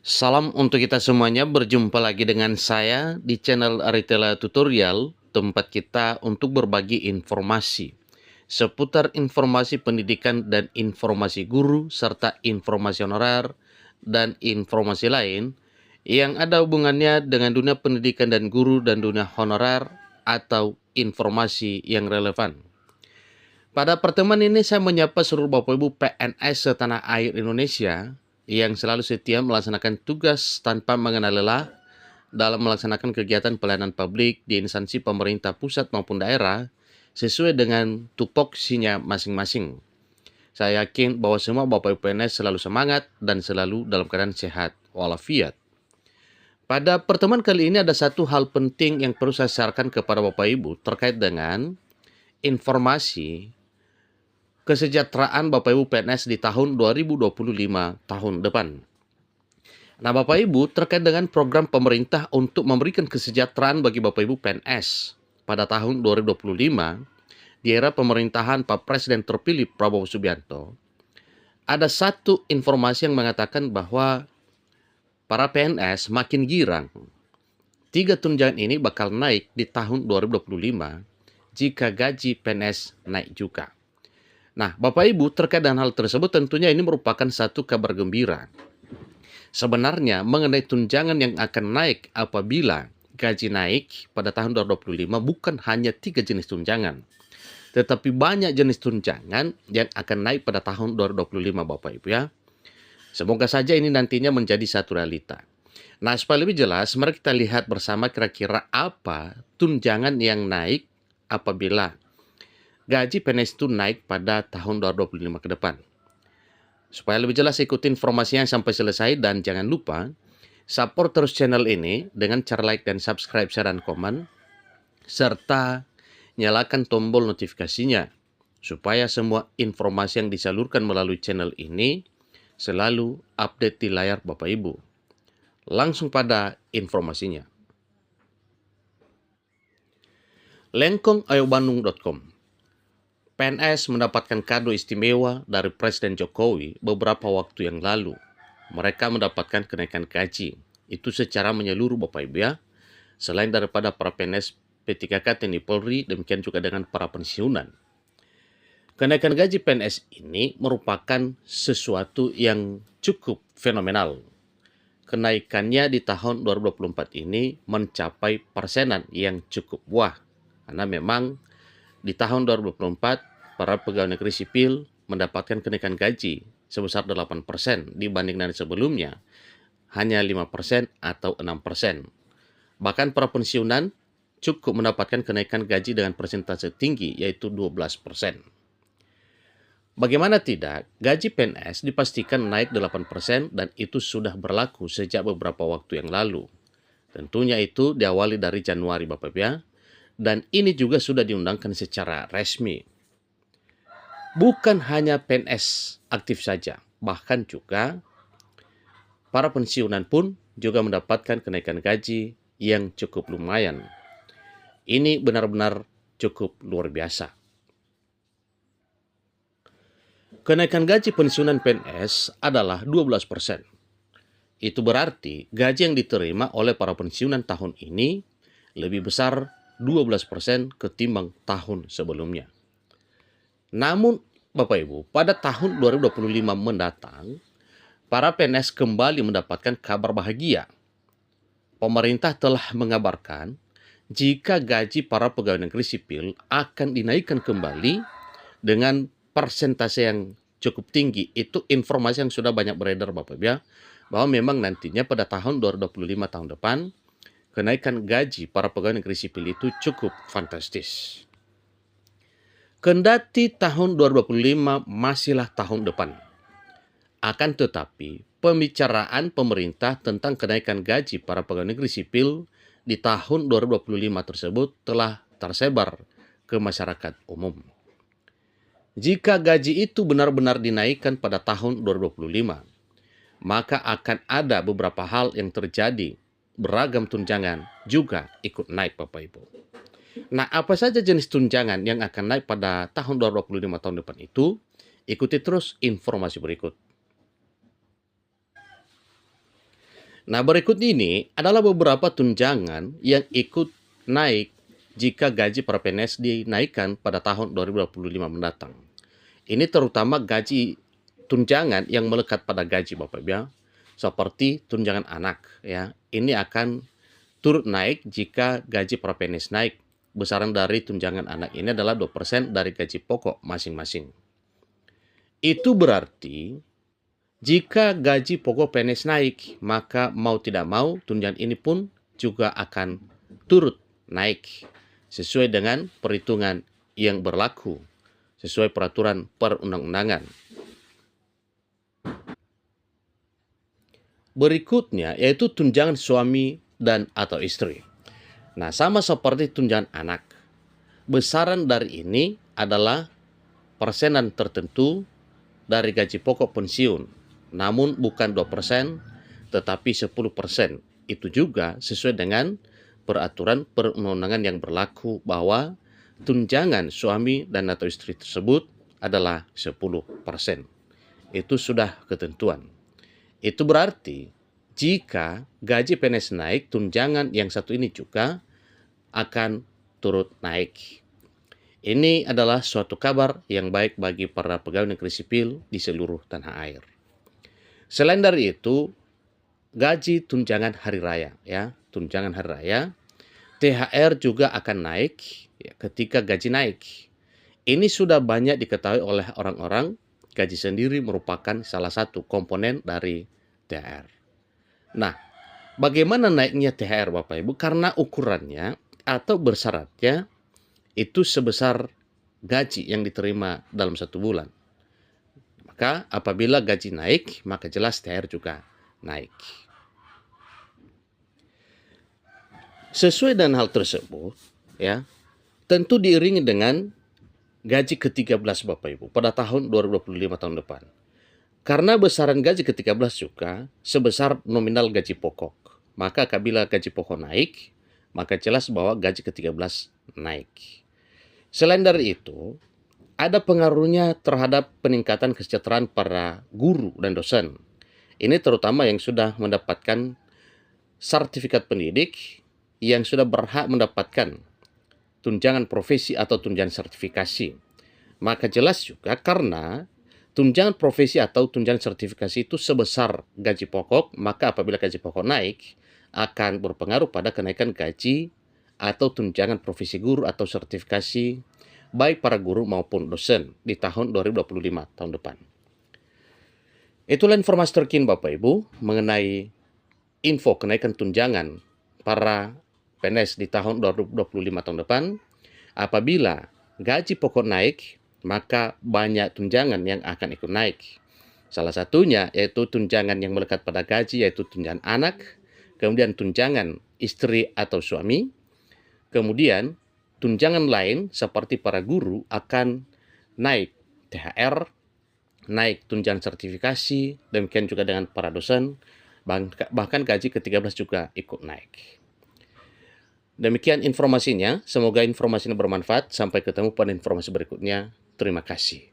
Salam untuk kita semuanya, berjumpa lagi dengan saya di channel Aritela Tutorial, tempat kita untuk berbagi informasi seputar informasi pendidikan dan informasi guru, serta informasi honorer dan informasi lain yang ada hubungannya dengan dunia pendidikan dan guru dan dunia honorer atau informasi yang relevan. Pada pertemuan ini saya menyapa seluruh Bapak Ibu PNS setanah air Indonesia yang selalu setia melaksanakan tugas tanpa mengenal lelah dalam melaksanakan kegiatan pelayanan publik di instansi pemerintah pusat maupun daerah sesuai dengan tupoksinya masing-masing. Saya yakin bahwa semua Bapak Ibu PNS selalu semangat dan selalu dalam keadaan sehat walafiat. Pada pertemuan kali ini ada satu hal penting yang perlu saya sarankan kepada Bapak Ibu terkait dengan informasi kesejahteraan Bapak Ibu PNS di tahun 2025 tahun depan. Nah, Bapak Ibu, terkait dengan program pemerintah untuk memberikan kesejahteraan bagi Bapak Ibu PNS pada tahun 2025 di era pemerintahan Pak Presiden terpilih Prabowo Subianto, ada satu informasi yang mengatakan bahwa para PNS makin girang. 3 tunjangan ini bakal naik di tahun 2025 jika gaji PNS naik juga. Nah, Bapak Ibu, terkait dengan hal tersebut tentunya ini merupakan satu kabar gembira. Sebenarnya mengenai tunjangan yang akan naik apabila gaji naik pada tahun 2025 bukan hanya 3 jenis tunjangan, tetapi banyak jenis tunjangan yang akan naik pada tahun 2025 Bapak Ibu ya. Semoga saja ini nantinya menjadi satu realita. Nah, supaya lebih jelas, mari kita lihat bersama kira-kira apa tunjangan yang naik apabila gaji PNS itu naik pada tahun 2025 ke depan. Supaya lebih jelas ikuti informasinya sampai selesai dan jangan lupa support terus channel ini dengan cara like dan subscribe, share dan komen serta nyalakan tombol notifikasinya supaya semua informasi yang disalurkan melalui channel ini selalu update di layar Bapak Ibu. Langsung pada informasinya. LengkongayoBandung.com. PNS mendapatkan kado istimewa dari Presiden Jokowi beberapa waktu yang lalu. Mereka mendapatkan kenaikan gaji. Itu secara menyeluruh Bapak Ibu ya. Selain daripada para PNS P3K TNI Polri, demikian juga dengan para pensiunan. Kenaikan gaji PNS ini merupakan sesuatu yang cukup fenomenal. Kenaikannya di tahun 2024 ini mencapai persenan yang cukup wah. Karena memang di tahun 2024 para pegawai negeri sipil mendapatkan kenaikan gaji sebesar 8% dibanding dengan sebelumnya hanya 5% atau 6%. Bahkan para pensiunan cukup mendapatkan kenaikan gaji dengan persentase tinggi yaitu 12%. Bagaimana tidak, gaji PNS dipastikan naik 8% dan itu sudah berlaku sejak beberapa waktu yang lalu. Tentunya itu diawali dari Januari Bapak Ibu ya, dan ini juga sudah diundangkan secara resmi. Bukan hanya PNS aktif saja, bahkan juga para pensiunan pun juga mendapatkan kenaikan gaji yang cukup lumayan. Ini benar-benar cukup luar biasa. Kenaikan gaji pensiunan PNS adalah 12%. Itu berarti gaji yang diterima oleh para pensiunan tahun ini lebih besar 12% ketimbang tahun sebelumnya. Namun, Bapak Ibu, pada tahun 2025 mendatang, para PNS kembali mendapatkan kabar bahagia. Pemerintah telah mengabarkan jika gaji para pegawai negeri sipil akan dinaikkan kembali dengan persentase yang cukup tinggi. Itu informasi yang sudah banyak beredar Bapak Ibu ya, bahwa memang nantinya pada tahun 2025 tahun depan, kenaikan gaji para pegawai negeri sipil itu cukup fantastis. Kendati tahun 2025 masihlah tahun depan. Akan tetapi, pembicaraan pemerintah tentang kenaikan gaji para pegawai negeri sipil di tahun 2025 tersebut telah tersebar ke masyarakat umum. Jika gaji itu benar-benar dinaikkan pada tahun 2025, maka akan ada beberapa hal yang terjadi. Beragam tunjangan juga ikut naik Bapak Ibu. Nah, apa saja jenis tunjangan yang akan naik pada tahun 2025 tahun depan itu? Ikuti terus informasi berikut. Nah, berikut ini adalah beberapa tunjangan yang ikut naik jika gaji para PNS dinaikkan pada tahun 2025 mendatang. Ini terutama gaji tunjangan yang melekat pada gaji Bapak Ibu ya, seperti tunjangan anak ya. Ini akan turut naik jika gaji para PNS naik. Besaran dari tunjangan anak ini adalah 2% dari gaji pokok masing-masing. Itu berarti jika gaji pokok PNS naik, maka mau tidak mau tunjangan ini pun juga akan turut naik sesuai dengan perhitungan yang berlaku sesuai peraturan perundang-undangan. Berikutnya yaitu tunjangan suami dan atau istri. Nah, sama seperti tunjangan anak. Besaran dari ini adalah persenan tertentu dari gaji pokok pensiun. Namun bukan 2%, tetapi 10%. Itu juga sesuai dengan peraturan perundang-undangan yang berlaku bahwa tunjangan suami dan atau istri tersebut adalah 10%. Itu sudah ketentuan. Itu berarti jika gaji PNS naik, tunjangan yang satu ini juga akan turut naik. Ini adalah suatu kabar yang baik bagi para pegawai negeri sipil di seluruh tanah air. Selain dari itu, gaji tunjangan hari raya ya, tunjangan hari raya, THR juga akan naik ya, ketika gaji naik. Ini sudah banyak diketahui oleh orang-orang, gaji sendiri merupakan salah satu komponen dari THR. Nah, bagaimana naiknya THR Bapak Ibu? Karena ukurannya atau bersyaratnya itu sebesar gaji yang diterima dalam satu bulan. Maka apabila gaji naik, maka jelas THR juga naik. Sesuai dengan hal tersebut, ya, tentu diiringi dengan gaji ke-13 Bapak Ibu pada tahun 2025 tahun depan. Karena besaran gaji ke-13 juga sebesar nominal gaji pokok. Maka apabila gaji pokok naik, maka jelas bahwa gaji ke-13 naik. Selain dari itu, ada pengaruhnya terhadap peningkatan kesejahteraan para guru dan dosen. Ini terutama yang sudah mendapatkan sertifikat pendidik, yang sudah berhak mendapatkan tunjangan profesi atau tunjangan sertifikasi. Maka jelas juga karena tunjangan profesi atau tunjangan sertifikasi itu sebesar gaji pokok, maka apabila gaji pokok naik, akan berpengaruh pada kenaikan gaji atau tunjangan profesi guru atau sertifikasi, baik para guru maupun dosen di tahun 2025 tahun depan. Itulah informasi terkini Bapak Ibu mengenai info kenaikan tunjangan para PNS di tahun 2025 tahun depan. Apabila gaji pokok naik, maka banyak tunjangan yang akan ikut naik. Salah satunya yaitu tunjangan yang melekat pada gaji, yaitu tunjangan anak, kemudian tunjangan istri atau suami, kemudian tunjangan lain seperti para guru akan naik THR, naik tunjangan sertifikasi, demikian juga dengan para dosen, bahkan gaji ke-13 juga ikut naik. Demikian informasinya, semoga informasinya bermanfaat. Sampai ketemu pada informasi berikutnya. Terima kasih.